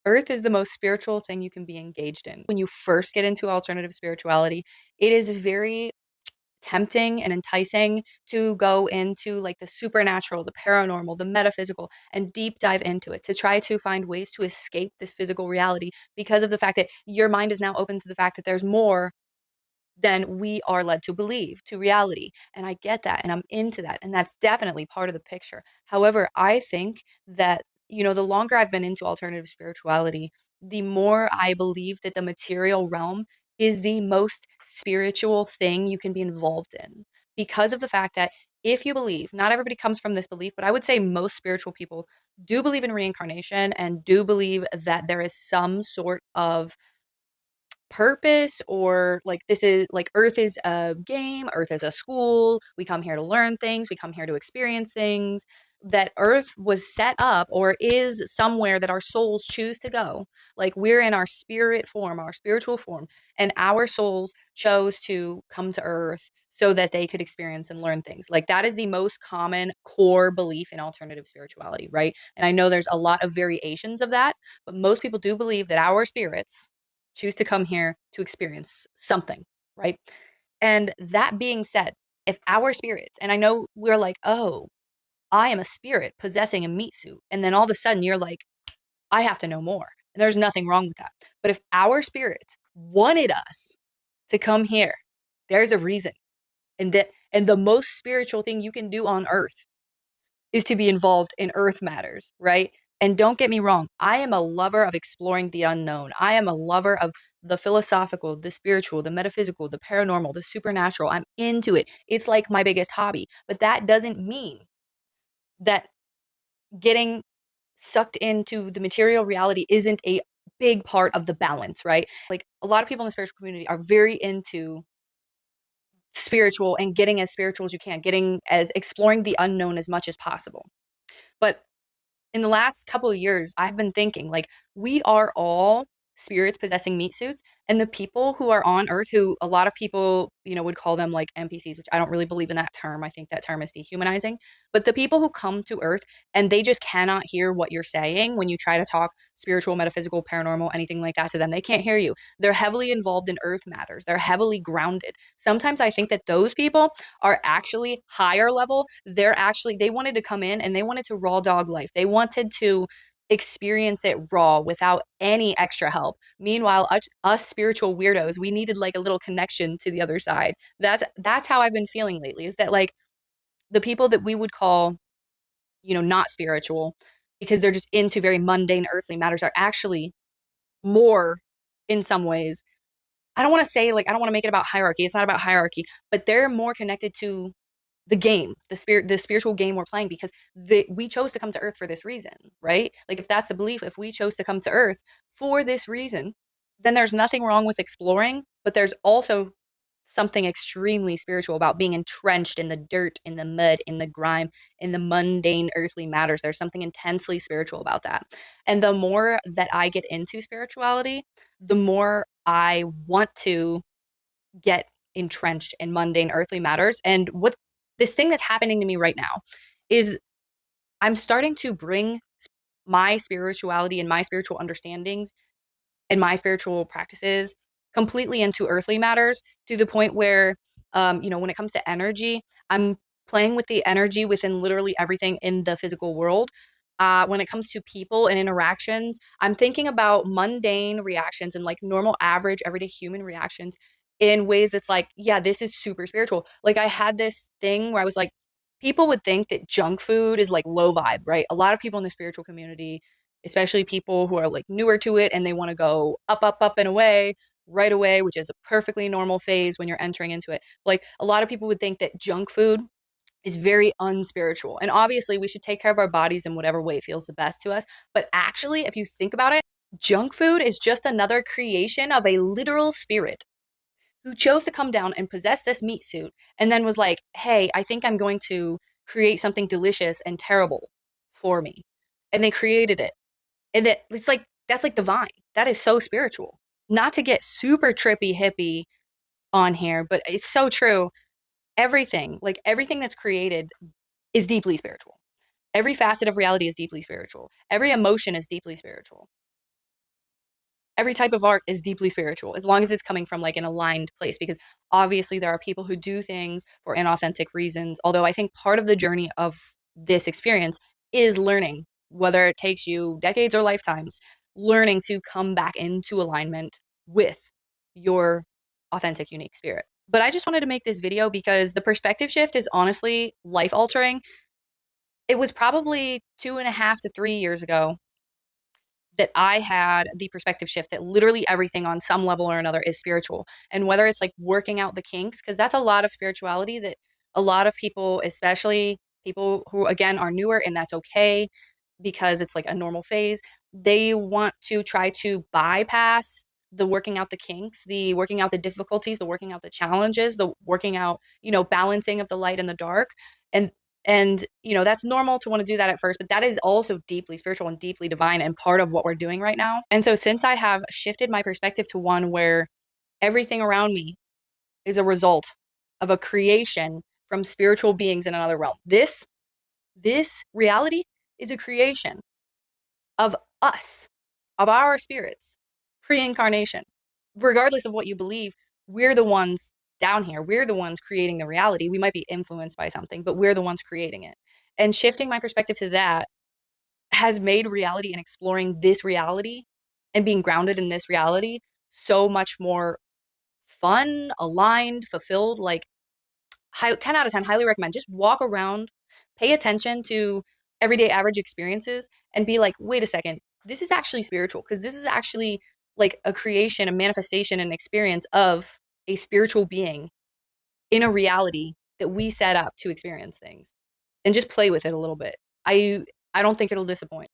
Earth is the most spiritual thing you can be engaged in. When you first get into alternative spirituality, it is very tempting and enticing to go into like the supernatural, the paranormal, the metaphysical, and deep dive into it to try to find ways to escape this physical reality because of the fact that your mind is now open to the fact that there's more than we are led to believe, to reality. And I get that and I'm into that. And that's definitely part of the picture. However, I think that, the longer I've been into alternative spirituality, the more I believe that the material realm is the most spiritual thing you can be involved in because of the fact that if you believe, not everybody comes from this belief, but I would say most spiritual people do believe in reincarnation and do believe that there is some sort of purpose or like this is like Earth is a game, Earth is a school, we come here to learn things, we come here to experience things, that Earth was set up or is somewhere that our souls choose to go. Like we're in our spirit form, our spiritual form, and our souls chose to come to Earth so that they could experience and learn things. Like that is the most common core belief in alternative spirituality, right? And I know there's a lot of variations of that, but most people do believe that our spirits choose to come here to experience something, right? And that being said, if our spirits, and I know we're like, oh, I am a spirit possessing a meat suit, and then all of a sudden you're like, I have to know more. And there's nothing wrong with that. But if our spirits wanted us to come here, there's a reason. And the most spiritual thing you can do on earth is to be involved in earth matters, right? And don't get me wrong, I am a lover of exploring the unknown. I am a lover of the philosophical, the spiritual, the metaphysical, the paranormal, the supernatural. I'm into it. It's like my biggest hobby. But that doesn't mean that getting sucked into the material reality isn't a big part of the balance, right? Like a lot of people in the spiritual community are very into spiritual and getting as spiritual as you can, getting as exploring the unknown as much as possible. But in the last couple of years, I've been thinking like we are all spirits possessing meat suits, and the people who are on Earth, who a lot of people, would call them like NPCs, which I don't really believe in that term. I think that term is dehumanizing. But the people who come to Earth and they just cannot hear what you're saying when you try to talk spiritual, metaphysical, paranormal, anything like that to them, they can't hear you. They're heavily involved in Earth matters. They're heavily grounded. Sometimes I think that those people are actually higher level. They wanted to come in and they wanted to raw dog life. They wanted to experience it raw without any extra help. Meanwhile, us spiritual weirdos, we needed like a little connection to the other side. That's how I've been feeling lately, is that like the people that we would call, not spiritual because they're just into very mundane earthly matters are actually more in some ways. I don't want to say like I don't want to make it about hierarchy. It's not about hierarchy, but they're more connected to the game, the spiritual game we're playing because we chose to come to Earth for this reason, right? Like if that's a belief, if we chose to come to Earth for this reason, then there's nothing wrong with exploring, but there's also something extremely spiritual about being entrenched in the dirt, in the mud, in the grime, in the mundane earthly matters. There's something intensely spiritual about that. And the more that I get into spirituality, the more I want to get entrenched in mundane earthly matters. And what this thing that's happening to me right now is I'm starting to bring my spirituality and my spiritual understandings and my spiritual practices completely into earthly matters to the point where, when it comes to energy, I'm playing with the energy within literally everything in the physical world. When it comes to people and interactions, I'm thinking about mundane reactions and like normal, average, everyday human reactions in ways that's like, yeah, this is super spiritual. Like, I had this thing where I was like, people would think that junk food is like low vibe, right? A lot of people in the spiritual community, especially people who are like newer to it and they want to go up, up, up and away right away, which is a perfectly normal phase when you're entering into it. Like, a lot of people would think that junk food is very unspiritual. And obviously, we should take care of our bodies in whatever way feels the best to us. But actually, if you think about it, junk food is just another creation of a literal spirit who chose to come down and possess this meat suit and then was like, hey, I think I'm going to create something delicious and terrible for me. And they created it. And it's like, that's like divine. That is so spiritual. Not to get super trippy hippie on here, but it's so true. Everything, like everything that's created is deeply spiritual. Every facet of reality is deeply spiritual. Every emotion is deeply spiritual. every type of art is deeply spiritual as long as it's coming from like an aligned place, because obviously there are people who do things for inauthentic reasons, although I think part of the journey of this experience is learning, whether it takes you decades or lifetimes, learning to come back into alignment with your authentic, unique spirit. But I just wanted to make this video because the perspective shift is honestly life altering. It was probably 2.5 to 3 years ago that I had the perspective shift that literally everything on some level or another is spiritual. And whether it's like working out the kinks, because that's a lot of spirituality that a lot of people, especially people who, again, are newer, and that's okay because it's like a normal phase, they want to try to bypass the working out the kinks, the working out the difficulties, the working out the challenges, the working out, balancing of the light and the dark. And that's normal to want to do that at first, but that is also deeply spiritual and deeply divine and part of what we're doing right now. And so, since I have shifted my perspective to one where everything around me is a result of a creation from spiritual beings in another realm, this reality is a creation of us, of our spirits, pre-incarnation. Regardless of what you believe, we're the ones down here. We're the ones creating the reality. We might be influenced by something, but we're the ones creating it. And shifting my perspective to that has made reality and exploring this reality and being grounded in this reality so much more fun, aligned, fulfilled. Like, 10 out of 10, highly recommend. Just walk around, pay attention to everyday average experiences, and be like, wait a second, this is actually spiritual, because this is actually like a creation, a manifestation, an experience of a spiritual being in a reality that we set up to experience things, and just play with it a little bit. I I don't think it'll disappoint.